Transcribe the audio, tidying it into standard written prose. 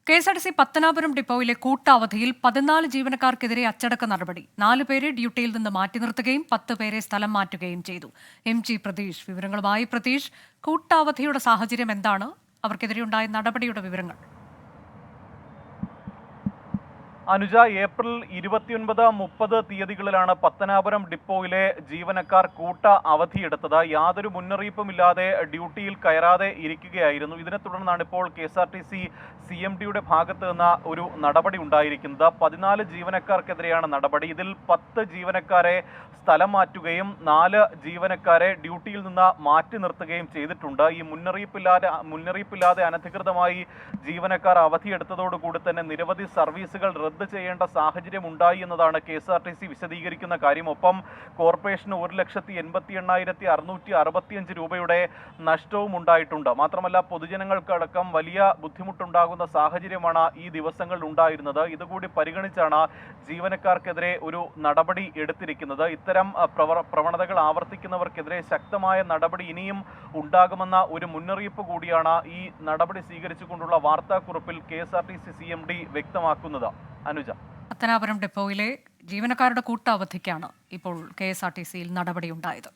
KSRTC Pathanapuram ഡിപ്പോയിലെ കൂട്ടവധിയിൽ 14 ജീവനക്കാർക്കെതിരെ അച്ചടക്ക നടപടി. 4 പേരെ ഡ്യൂട്ടിയിൽ നിന്ന് മാറ്റി നിർത്തുകയും 10 പേരെ സ്ഥലം മാറ്റുകയും ചെയ്തു. എം.ജി. പ്രതീഷ് വിവരങ്ങളുമായി. പ്രതീഷ്, കൂട്ടവധിയുടെ സാഹചര്യം എന്താണ്? അവർക്കെതിരെയുണ്ടായ നടപടിയുടെ വിവരങ്ങൾ. അനുജ, ഏപ്രിൽ 29, 30 തീയതികളിലാണ് പത്തനാപുരം ഡിപ്പോയിലെ ജീവനക്കാർ കൂട്ട അവധിയെടുത്തത്. യാതൊരു മുന്നറിയിപ്പുമില്ലാതെ ഡ്യൂട്ടിയിൽ കയറാതെ ഇരിക്കുകയായിരുന്നു. ഇതിനെ തുടർന്നാണ് ഇപ്പോൾ KSRTC CMDയുടെ ഭാഗത്ത് നിന്ന് ഒരു നടപടി ഉണ്ടായിരിക്കുന്നത്. 14 ജീവനക്കാർക്കെതിരെയാണ് നടപടി. ഇതിൽ 10 ജീവനക്കാരെ സ്ഥലം മാറ്റുകയും 4 ജീവനക്കാരെ ഡ്യൂട്ടിയിൽ നിന്ന് മാറ്റി നിർത്തുകയും ചെയ്തിട്ടുണ്ട്. ഈ മുന്നറിയിപ്പില്ലാതെ അനധികൃതമായി ജീവനക്കാർ അവധിയെടുത്തതോടുകൂടി തന്നെ നിരവധി സർവീസുകൾ റദ്ദ് ചെയ്യേണ്ട സാഹചര്യം ഉണ്ടായി എന്നതാണ് KSRTC വിശദീകരിക്കുന്ന കാര്യം. ഒപ്പം കോർപ്പറേഷന് 1,88,665 രൂപയുടെ നഷ്ടവും ഉണ്ടായിട്ടുണ്ട്. മാത്രമല്ല, പൊതുജനങ്ങൾക്കടക്കം വലിയ ബുദ്ധിമുട്ടുണ്ടാകുന്ന സാഹചര്യമാണ് ഈ ദിവസങ്ങളിൽ ഉണ്ടായിരുന്നത്. ഇതുകൂടി പരിഗണിച്ചാണ് ജീവനക്കാർക്കെതിരെ ഒരു നടപടി എടുത്തിരിക്കുന്നത്. ഇത്തരം പ്രവണതകൾ ആവർത്തിക്കുന്നവർക്കെതിരെ ശക്തമായ നടപടി ഇനിയും ഉണ്ടാകുമെന്ന ഒരു മുന്നറിയിപ്പ് കൂടിയാണ് ഈ നടപടി സ്വീകരിച്ചുകൊണ്ടുള്ള വാർത്താക്കുറിപ്പിൽ KSRTC CMD വ്യക്തമാക്കുന്നത്. അനുജ, പത്തനാപുരം ഡിപ്പോയിലെ ജീവനക്കാരുടെ കൂട്ട അവധിക്കാണ് ഇപ്പോൾ KSRTCയിൽ നടപടിയുണ്ടായത്.